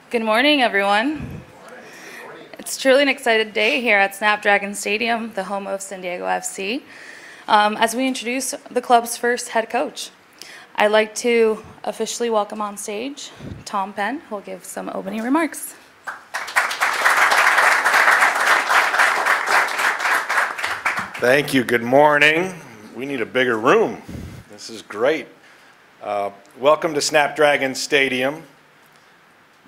Good morning, everyone. It's truly an excited day here at Snapdragon Stadium, the home of San Diego FC, as we introduce the club's first head coach. I'd like to officially welcome on stage Tom Penn, who will give some opening remarks. Thank you. Good morning. We need a bigger room. This is great. Welcome to Snapdragon Stadium,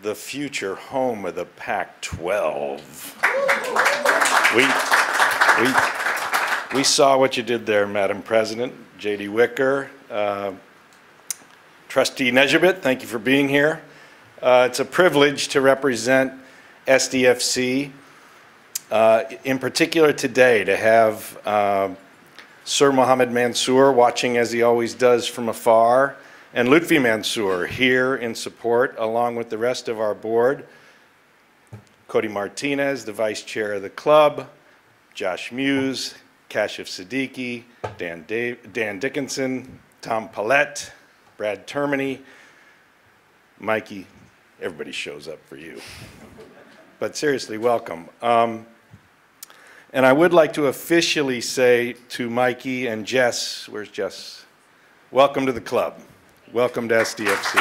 the future home of the Pac-12. We saw what you did there, Madam President. J.D. Wicker, Trustee Nejabit, thank you for being here. It's a privilege to represent SDFC. In particular today, to have Sir Mohammed Mansour watching as he always does from afar, and Lutfi Mansour here in support, along with the rest of our board. Cody Martinez, the vice chair of the club, Josh Muse, Kashif Siddiqui, Dan Dickinson, Tom Paulette, Brad Termini, Mikey. Everybody shows up for you. But seriously, welcome. And I would like to officially say to Mikey and Jess, where's Jess? Welcome to the club. Welcome to SDFC.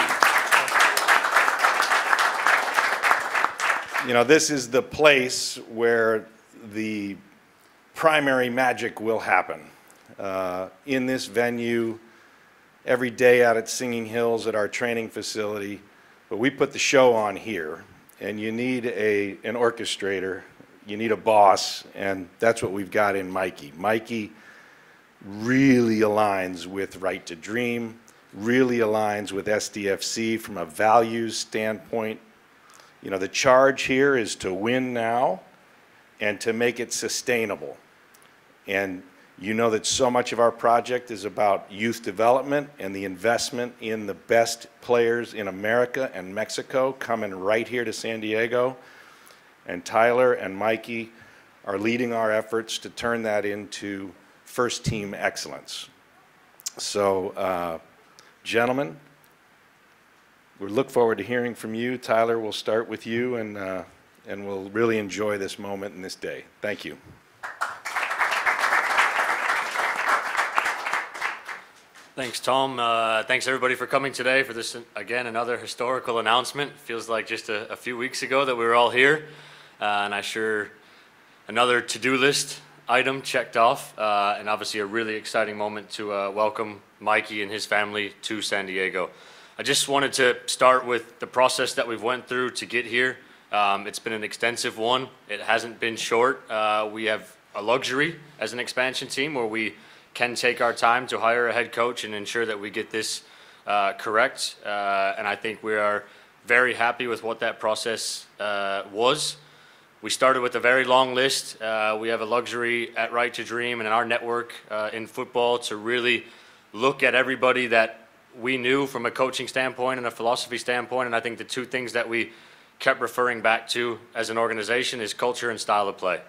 You know, this is the place where the primary magic will happen. In this venue, every day out at Singing Hills at our training facility, but we put the show on here, and you need an orchestrator, you need a boss, and that's what we've got in Mikey. Mikey really aligns with Right to Dream, really aligns with SDFC from a values standpoint. You know, the charge here is to win now and to make it sustainable. And you know that so much of our project is about youth development and the investment in the best players in America and Mexico coming right here to San Diego. And Tyler and Mikey are leading our efforts to turn that into first team excellence. So, gentlemen, we look forward to hearing from you. Tyler, we'll start with you, and we'll really enjoy this moment and this day. Thank you. Thanks, Tom. Thanks, everybody, for coming today for this, again, another historical announcement. Feels like just a few weeks ago that we were all here, and I sure another to-do list item checked off, and obviously a really exciting moment to welcome Mikey and his family to San Diego. I just wanted to start with the process that we've went through to get here. It's been an extensive one. It hasn't been short. We have a luxury as an expansion team where we can take our time to hire a head coach and ensure that we get this correct. And I think we are very happy with what that process was. We started with a very long list. We have a luxury at Right to Dream and in our network in football to really look at everybody that we knew from a coaching standpoint and a philosophy standpoint. And I think the two things that we kept referring back to as an organization is culture and style of play.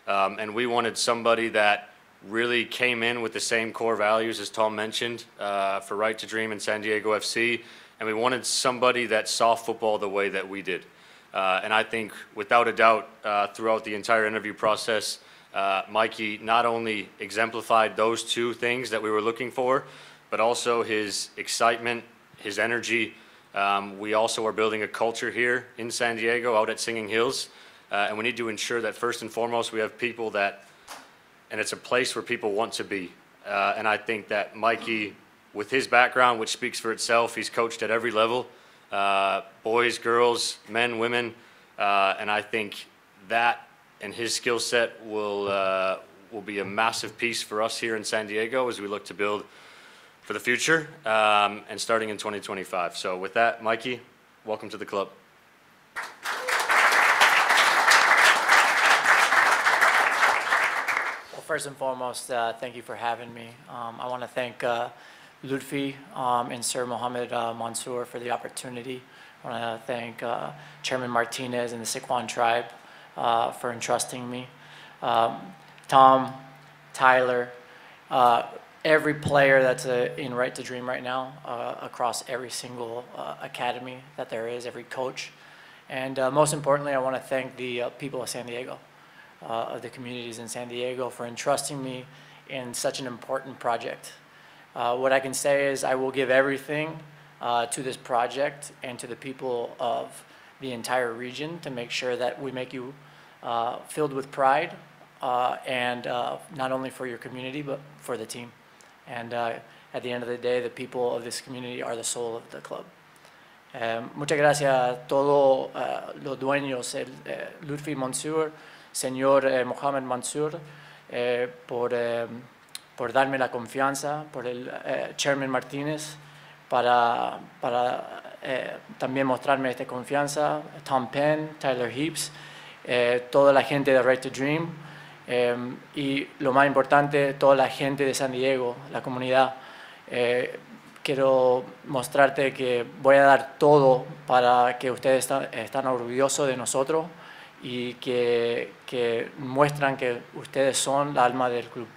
And we wanted somebody that really came in with the same core values as Tom mentioned for Right to Dream and San Diego FC. And we wanted somebody that saw football the way that we did. And I think, without a doubt, throughout the entire interview process, Mikey not only exemplified those two things that we were looking for, but also his excitement, his energy. We also are building a culture here in San Diego, out at Singing Hills, and we need to ensure that first and foremost we have people that, and it's a place where people want to be. And I think that Mikey, with his background, which speaks for itself, he's coached at every level. Boys, girls, men, women, and I think that and his skill set will be a massive piece for us here in San Diego as we look to build for the future and starting in 2025. So with that, Mikey, welcome to the club. Well, first and foremost, thank you for having me. I want to thank Lutfi and Sir Mohammed Mansour for the opportunity. I want to thank Chairman Martinez and the Sycuan tribe for entrusting me. Tom, Tyler, every player that's in Right to Dream right now, across every single academy that there is, every coach, And most importantly, I want to thank the people of San Diego, of the communities in San Diego, for entrusting me in such an important project. What I can say is I will give everything to this project and to the people of the entire region to make sure that we make you filled with pride, and not only for your community, but for the team. And at the end of the day, the people of this community are the soul of the club. Muchas gracias a todos los dueños, Lutfi Mansour, señor Mohamed Mansour, por darme la confianza, por el Chairman Martínez, para también mostrarme esta confianza, Tom Penn, Tyler Heaps, toda la gente de Right to Dream, y lo más importante, toda la gente de San Diego, la comunidad. Quiero mostrarte que voy a dar todo para que ustedes están orgullosos de nosotros y que muestran que ustedes son la alma del club.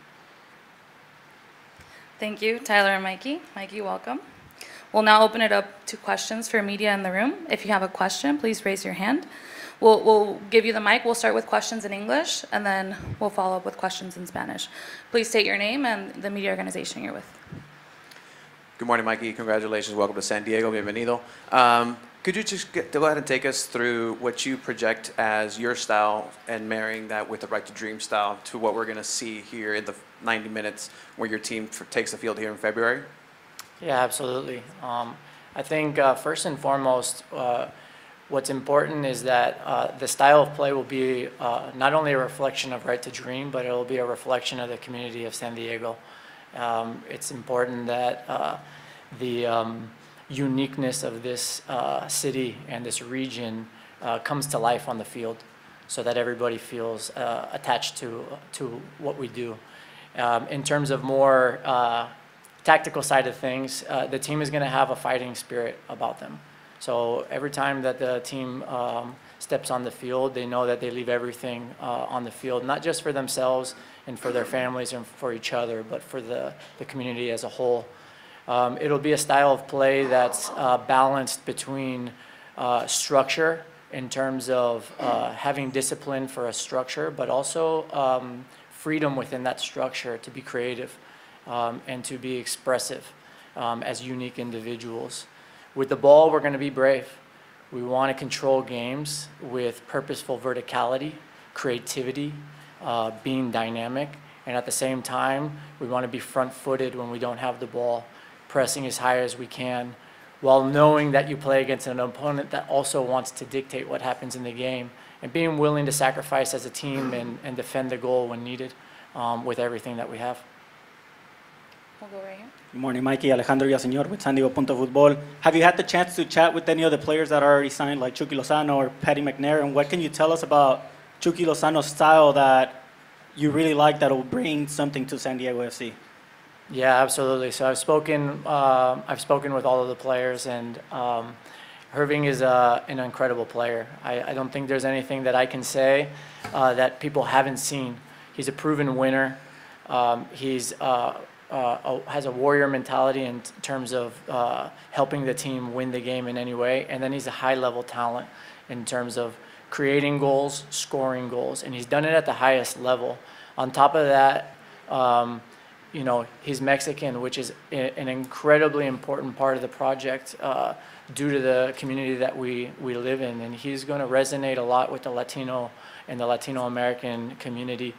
Thank you, Tyler and Mikey. Mikey, welcome. We'll now open it up to questions for media in the room. If you have a question, please raise your hand. We'll give you the mic. We'll start with questions in English, and then we'll follow up with questions in Spanish. Please state your name and the media organization you're with. Good morning, Mikey. Congratulations. Welcome to San Diego. Bienvenido. Could you just go ahead and take us through what you project as your style and marrying that with the Right to Dream style to what we're going to see here in the 90 minutes where your team takes the field here in February? Yeah, absolutely. I think first and foremost, what's important is that the style of play will be not only a reflection of Right to Dream, but it will be a reflection of the community of San Diego. It's important that the uniqueness of this city and this region comes to life on the field so that everybody feels attached to what we do. In terms of more tactical side of things, the team is going to have a fighting spirit about them. So every time that the team steps on the field, they know that they leave everything on the field, not just for themselves and for their families and for each other, but for the community as a whole. It'll be a style of play that's balanced between structure in terms of having discipline for a structure, but also freedom within that structure to be creative and to be expressive as unique individuals. With the ball, we're going to be brave. We want to control games with purposeful verticality, creativity, being dynamic, and at the same time, we want to be front-footed when we don't have the ball, pressing as high as we can, while knowing that you play against an opponent that also wants to dictate what happens in the game, and being willing to sacrifice as a team and defend the goal when needed with everything that we have. We'll go right here. Good morning, Mikey. Alejandro Villaseñor with San Diego Punto Futbol. Have you had the chance to chat with any of the players that are already signed, like Chucky Lozano or Patty McNair? And what can you tell us about Chucky Lozano's style that you really like that will bring something to San Diego FC? Yeah, absolutely. So I've spoken with all of the players, and Irving is an incredible player. I don't think there's anything that I can say that people haven't seen. He's a proven winner. He's has a warrior mentality in terms of helping the team win the game in any way, and then he's a high-level talent in terms of creating goals, scoring goals, and he's done it at the highest level. On top of that, you know, he's Mexican, which is an incredibly important part of the project due to the community that we live in, and he's going to resonate a lot with the Latino and the Latino American community.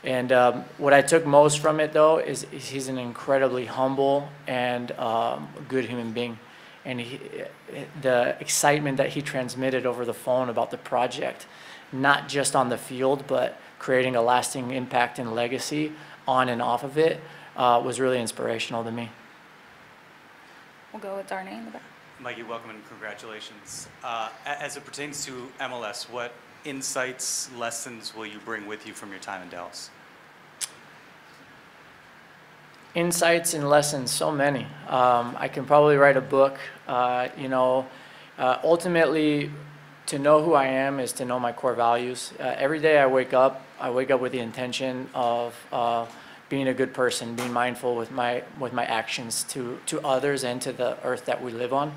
And what I took most from it, though, is he's an incredibly humble and good human being. And the excitement that he transmitted over the phone about the project, not just on the field, but creating a lasting impact and legacy on and off of it, was really inspirational to me. We'll go with Darnay in the back. Mikey, welcome and congratulations. As it pertains to MLS, what insights, lessons will you bring with you from your time in Dallas? Insights and lessons, so many. I can probably write a book. You know, ultimately, to know who I am is to know my core values. Every day I wake up with the intention of being a good person, being mindful with my actions to others and to the earth that we live on.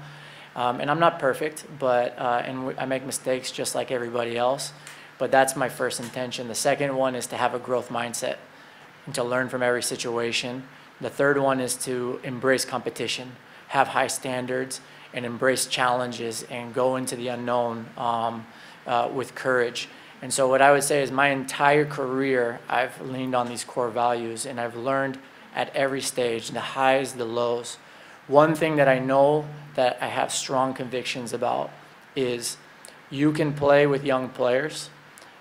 And I'm not perfect, but I make mistakes just like everybody else. But that's my first intention. The second one is to have a growth mindset and to learn from every situation. The third one is to embrace competition, have high standards, and embrace challenges and go into the unknown with courage. And so what I would say is my entire career, I've leaned on these core values, and I've learned at every stage, the highs, the lows. One thing that I know that I have strong convictions about is you can play with young players,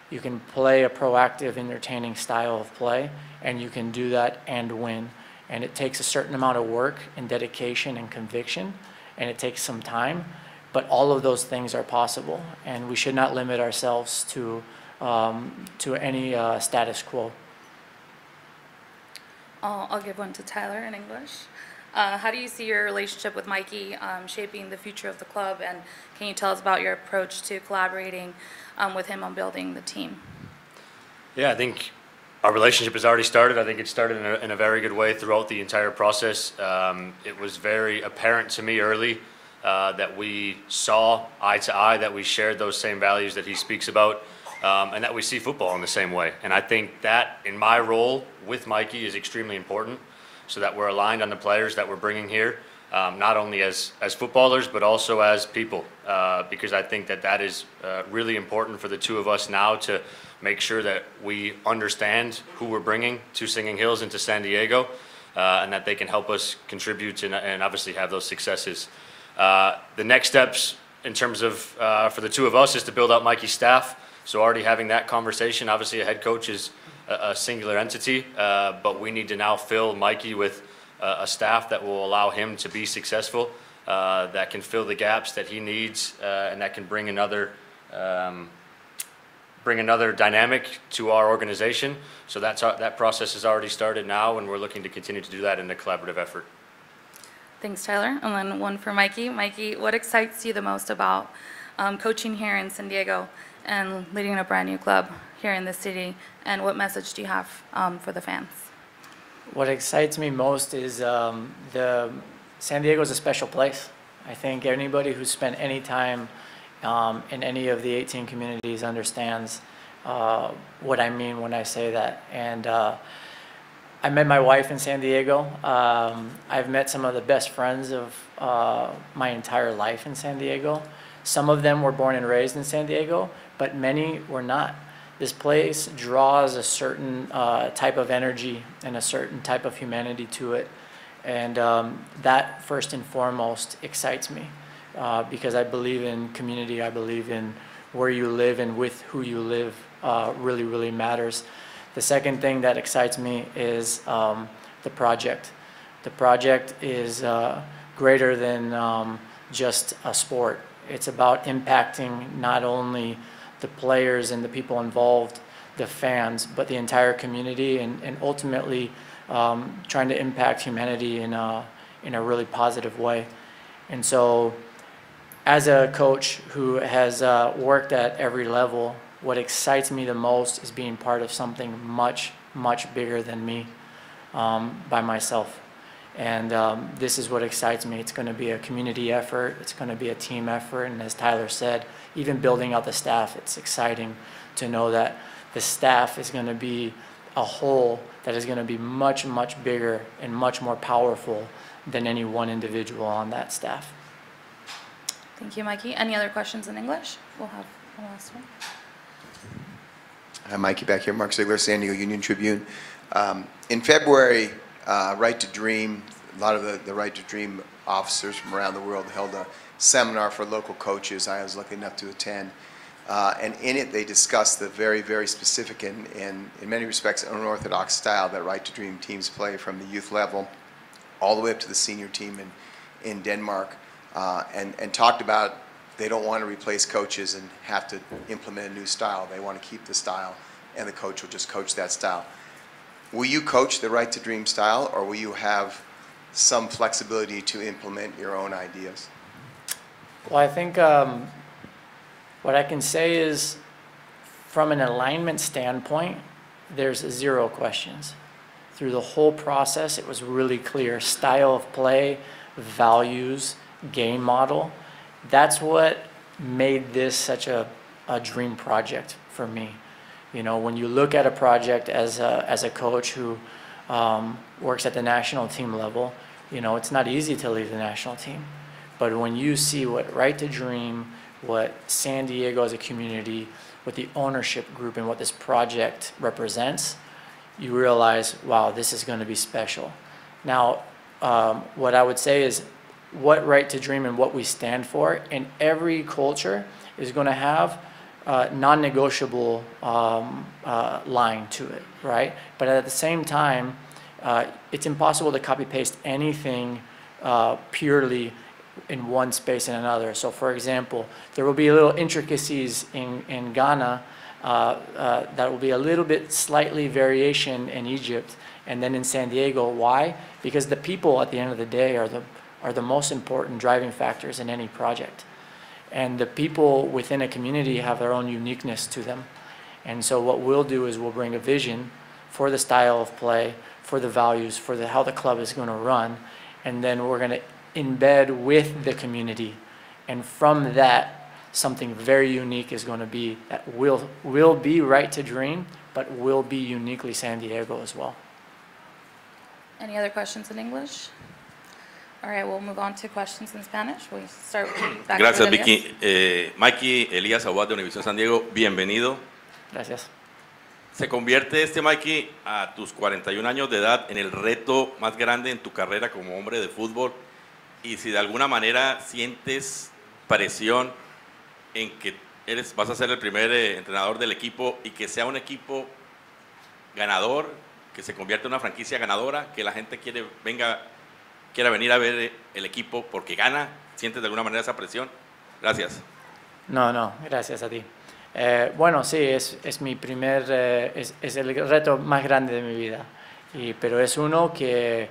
you can play a proactive, entertaining style of play, and you can do that and win. And it takes a certain amount of work and dedication and conviction, and it takes some time, but all of those things are possible, and we should not limit ourselves to any status quo. I'll give one to Tyler in English. How do you see your relationship with Mikey shaping the future of the club, and can you tell us about your approach to collaborating with him on building the team? Yeah, I think our relationship has already started. I think it started in a very good way throughout the entire process. It was very apparent to me early that we saw eye to eye, that we shared those same values that he speaks about, and that we see football in the same way. And I think that in my role with Mikey is extremely important, so that we're aligned on the players that we're bringing here, not only as footballers, but also as people, because I think that is really important for the two of us now to make sure that we understand who we're bringing to Singing Hills and to San Diego, and that they can help us contribute and obviously have those successes. The next steps in terms of for the two of us is to build out Mikey's staff. So already having that conversation, obviously a head coach is a singular entity, but we need to now fill Mikey with a staff that will allow him to be successful, that can fill the gaps that he needs, and that can bring another dynamic to our organization. So that process has already started now, and we're looking to continue to do that in a collaborative effort. Thanks, Tyler. And then one for Mikey. Mikey, what excites you the most about coaching here in San Diego and leading a brand new club here in the city? And what message do you have for the fans? What excites me most is San Diego is a special place. I think anybody who's spent any time in any of the 18 communities understands what I mean when I say that. And I met my wife in San Diego. I've met some of the best friends of my entire life in San Diego. Some of them were born and raised in San Diego, but many were not. This place draws a certain type of energy and a certain type of humanity to it. And that first and foremost excites me because I believe in community. I believe in where you live and with who you live really, really matters. The second thing that excites me is the project. The project is greater than just a sport. It's about impacting not only the players and the people involved, the fans, but the entire community, and ultimately trying to impact humanity in a really positive way. And so as a coach who has worked at every level, what excites me the most is being part of something much, much bigger than me by myself. And this is what excites me. It's going to be a community effort. It's going to be a team effort. And as Tyler said, even building out the staff, it's exciting to know that the staff is going to be a whole that is going to be much, much bigger and much more powerful than any one individual on that staff. Thank you, Mikey. Any other questions in English? We'll have one last one. Hi, Mikey back here. Mark Ziegler, San Diego Union Tribune. In February, Right to Dream, a lot of the Right to Dream officers from around the world held a seminar for local coaches. I was lucky enough to attend. And in it, they discussed the very, very specific and in many respects, unorthodox style that Right to Dream teams play from the youth level all the way up to the senior team in Denmark, and talked about they don't want to replace coaches and have to implement a new style. They want to keep the style, and the coach will just coach that style. Will you coach the Right to Dream style, or will you have some flexibility to implement your own ideas? Well, I think what I can say is, from an alignment standpoint, there's zero questions. Through the whole process, it was really clear. Style of play, values, game model, That's what made this such a dream project for me. You know, when you look at a project as a coach who works at the national team level, you know, it's not easy to leave the national team. But when you see what Right to Dream, what San Diego as a community, what the ownership group and what this project represents, you realize, wow, this is going to be special. Now, what I would say is what Right to Dream and what we stand for, in every culture is going to have non-negotiable line to it, right? But at the same time, it's impossible to copy-paste anything purely in one space and another. So for example, there will be little intricacies in Ghana that will be a little bit slightly variation in Egypt and then in San Diego. Why? Because the people at the end of the day are the most important driving factors in any project. And the people within a community have their own uniqueness to them. And so what we'll do is we'll bring a vision for the style of play, for the values, for how the club is going to run, and then we're going to embed with the community. And from that, something very unique is going to be that will be Right to Dream, but will be uniquely San Diego as well. Any other questions in English? All right, we'll move on to questions in Spanish. We'll start back Gracias, with Elias. Vicky. Mikey, Elías Aguad de Univisión San Diego, bienvenido. Gracias. Se convierte Mikey, a tus 41 años de edad en el reto más grande en tu carrera como hombre de fútbol, y si de alguna manera sientes presión en que vas a ser el primer entrenador del equipo y que sea un equipo ganador, que se convierta en una franquicia ganadora, que la gente quiera venir a ver el equipo porque gana. ¿Sientes de alguna manera esa presión? Gracias. No, gracias a ti. Bueno, sí, es mi primer, es el reto más grande de mi vida, pero es uno que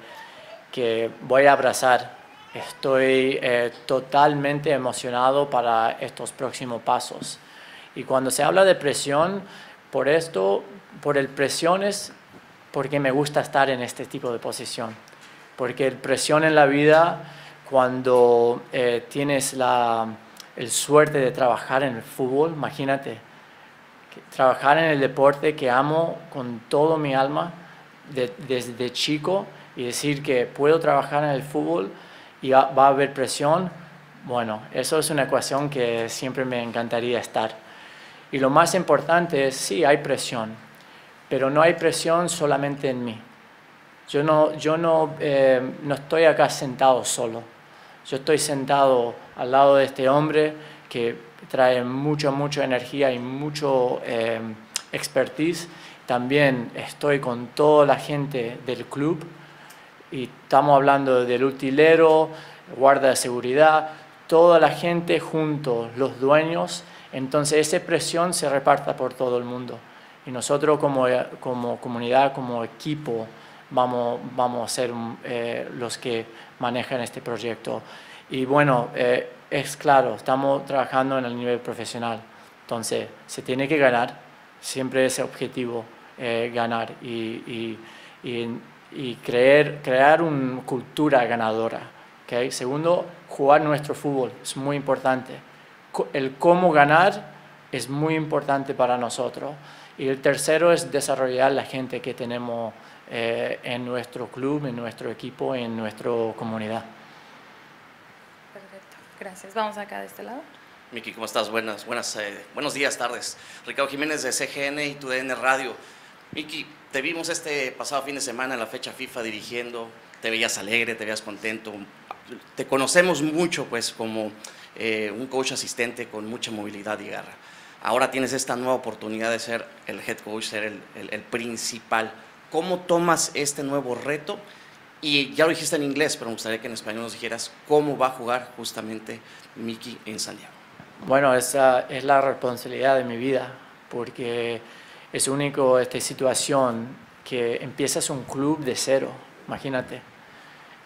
voy a abrazar. Estoy totalmente emocionado para estos próximos pasos. Y cuando se habla de presión, por el presión es porque me gusta estar en este tipo de posición. Porque el presión en la vida, cuando tienes el suerte de trabajar en el fútbol, imagínate, trabajar en el deporte que amo con todo mi alma desde chico y decir que puedo trabajar en el fútbol y va a haber presión, bueno, eso es una ecuación que siempre me encantaría estar. Y lo más importante es, sí, hay presión, pero no hay presión solamente en mí. Yo no estoy acá sentado solo. Yo estoy sentado al lado de este hombre que trae mucha energía y mucho expertise. También estoy con toda la gente del club y estamos hablando del utilero, guarda de seguridad, toda la gente juntos, los dueños. Entonces esa presión se reparta por todo el mundo. Y nosotros como comunidad, como equipo, vamos a ser los que manejan este proyecto. Y bueno, es claro, estamos trabajando en el nivel profesional, entonces se tiene que ganar, siempre ese objetivo, ganar y crear una cultura ganadora. ¿Okay? Segundo, jugar nuestro fútbol es muy importante. El cómo ganar es muy importante para nosotros. Y el tercero es desarrollar la gente que tenemos en nuestro club, en nuestro equipo, en nuestra comunidad. Perfecto, gracias. Vamos acá de este lado. Miki, ¿cómo estás? Buenos días, tardes. Ricardo Jiménez de CGN y TUDN Radio. Miki, te vimos este pasado fin de semana en la fecha FIFA dirigiendo, te veías alegre, te veías contento. Te conocemos mucho pues como un coach asistente con mucha movilidad y garra. Ahora tienes esta nueva oportunidad de ser el head coach, ser el principal. ¿Cómo tomas este nuevo reto? Y ya lo dijiste en inglés, pero me gustaría que en español nos dijeras cómo va a jugar justamente Miki en San Diego. Bueno, esa es la responsabilidad de mi vida, porque es único esta situación que empiezas un club de cero, imagínate.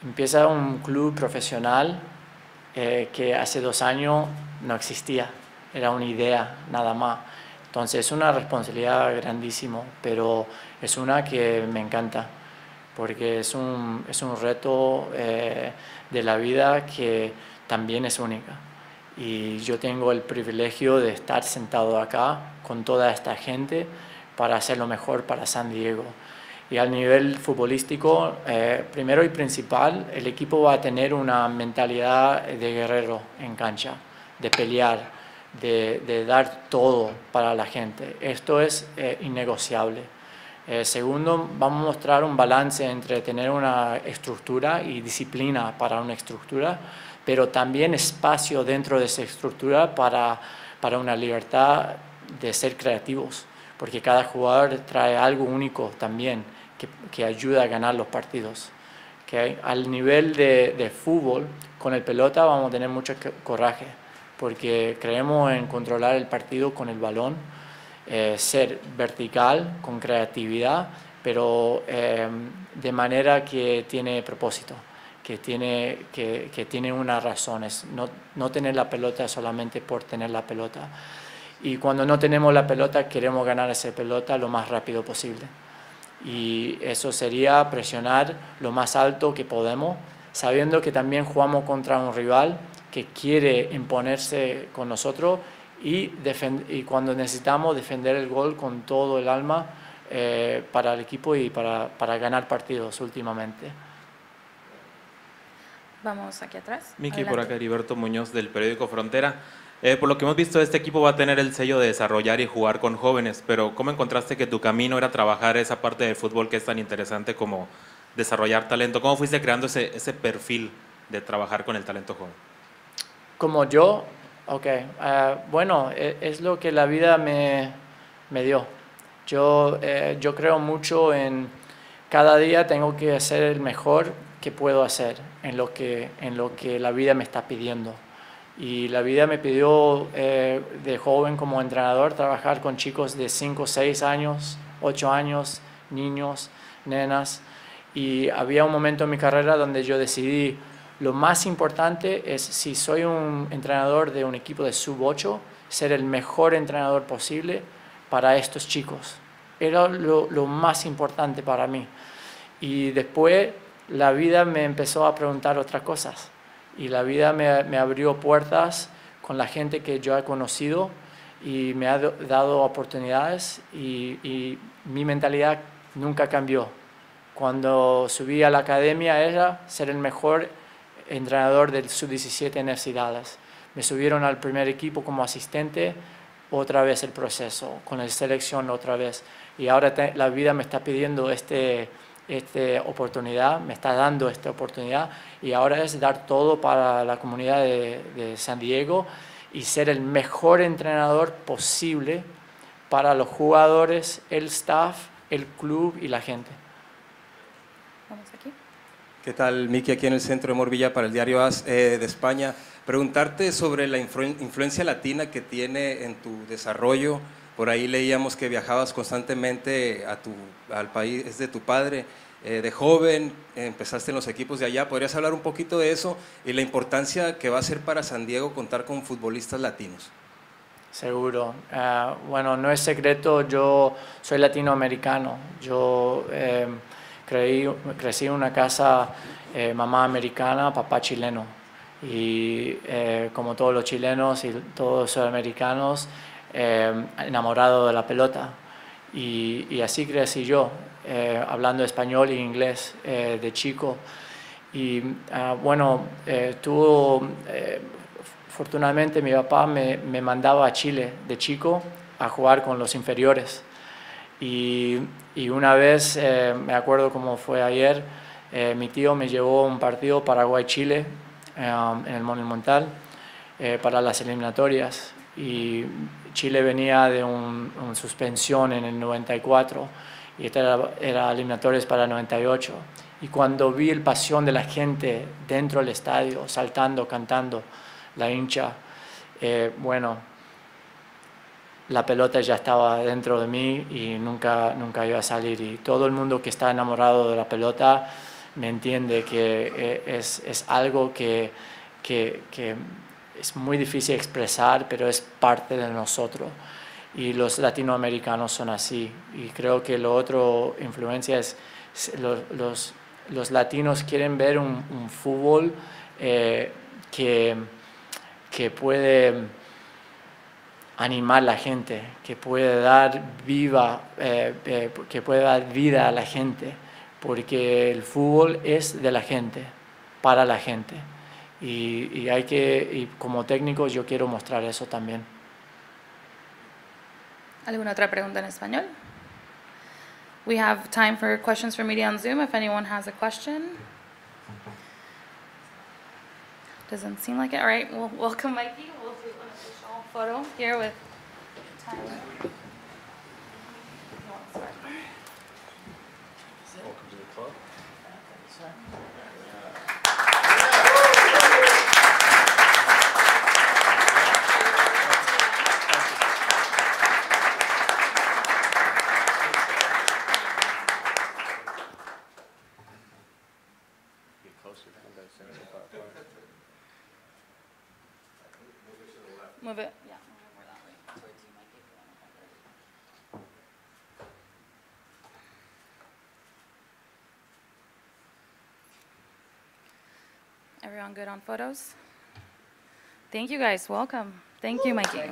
Empieza un club profesional que hace 2 años no existía, era una idea nada más. Entonces es una responsabilidad grandísima, pero es una que me encanta, porque es un reto de la vida que también es única. Y yo tengo el privilegio de estar sentado acá con toda esta gente para hacer lo mejor para San Diego. Y al nivel futbolístico, primero y principal, el equipo va a tener una mentalidad de guerrero en cancha, de pelear, de dar todo para la gente. Esto es innegociable. Segundo, vamos a mostrar un balance entre tener una estructura y disciplina para una estructura, pero también espacio dentro de esa estructura para una libertad de ser creativos, porque cada jugador trae algo único también que ayuda a ganar los partidos. ¿Okay? Al nivel de fútbol, con el pelota vamos a tener mucho coraje, porque creemos en controlar el partido con el balón, ser vertical, con creatividad, pero de manera que tiene propósito, que tiene una razón, es no tener la pelota solamente por tener la pelota. Y cuando no tenemos la pelota, queremos ganar esa pelota lo más rápido posible. Y eso sería presionar lo más alto que podemos, sabiendo que también jugamos contra un rival que quiere imponerse con nosotros y cuando necesitamos defender el gol con todo el alma para el equipo y para ganar partidos últimamente. Vamos aquí atrás. Miki, por Adelante. acá Heriberto Muñoz del periódico Frontera. Por lo que hemos visto, este equipo va a tener el sello de desarrollar y jugar con jóvenes, pero ¿cómo encontraste que tu camino era trabajar esa parte del fútbol que es tan interesante como desarrollar talento? ¿Cómo fuiste creando ese perfil de trabajar con el talento joven? Como yo, ok, bueno, es lo que la vida me dio. Yo creo mucho en cada día tengo que hacer el mejor que puedo hacer en lo que la vida me está pidiendo. Y la vida me pidió de joven como entrenador trabajar con chicos de 5, 6 años, 8 años, niños, nenas. Y había un momento en mi carrera donde yo decidí lo más importante es, si soy un entrenador de un equipo de sub-8, ser el mejor entrenador posible para estos chicos. Era lo más importante para mí. Y después la vida me empezó a preguntar otras cosas. Y la vida me abrió puertas con la gente que yo he conocido y me ha dado oportunidades y mi mentalidad nunca cambió. Cuando subí a la academia era ser el mejor entrenador del sub-17 en FC Dallas. Me subieron al primer equipo como asistente, otra vez el proceso, con la selección otra vez. Y ahora la vida me está pidiendo esta oportunidad, me está dando esta oportunidad y ahora es dar todo para la comunidad de San Diego y ser el mejor entrenador posible para los jugadores, el staff, el club y la gente. Vamos aquí. ¿Qué tal, Miki? Aquí en el Centro de Morvilla para el diario AS de España. Preguntarte sobre la influencia latina que tiene en tu desarrollo. Por ahí leíamos que viajabas constantemente al país de tu padre. De joven, empezaste en los equipos de allá. ¿Podrías hablar un poquito de eso y la importancia que va a ser para San Diego contar con futbolistas latinos? Seguro. Bueno, no es secreto, yo soy latinoamericano. Yo crecí en una casa, mamá americana, papá chileno. Y como todos los chilenos y todos los sudamericanos, enamorado de la pelota. Y así crecí yo, hablando español e inglés de chico. Y bueno, afortunadamente mi papá me mandaba a Chile de chico a jugar con los inferiores. Y una vez, me acuerdo como fue ayer, mi tío me llevó a un partido Paraguay-Chile en el Monumental para las eliminatorias. Y Chile venía de una suspensión en el 94 y era eliminatorias para el 98. Y cuando vi el pasión de la gente dentro del estadio, saltando, cantando, la hincha, bueno, la pelota ya estaba dentro de mí y nunca iba a salir. Y todo el mundo que está enamorado de la pelota me entiende que es algo que es muy difícil expresar, pero es parte de nosotros. Y los latinoamericanos son así. Y creo que lo otro influencia es los latinos quieren ver un fútbol que que puede animar a la gente, que puede dar que puede dar vida a la gente, porque el fútbol es de la gente, para la gente. Y como técnico yo quiero mostrar eso también. ¿Alguna otra pregunta en español? We have time for questions from media on Zoom if anyone has a question. Doesn't seem like it. All right, well, welcome, Mikey. We'll do an official photo here with Tyler. You want to start? Welcome to the club. Move it, yeah, move it more that way, towards you, Mikey, if you want to hold it. Everyone good on photos? Thank you guys, welcome. Thank you, Mikey.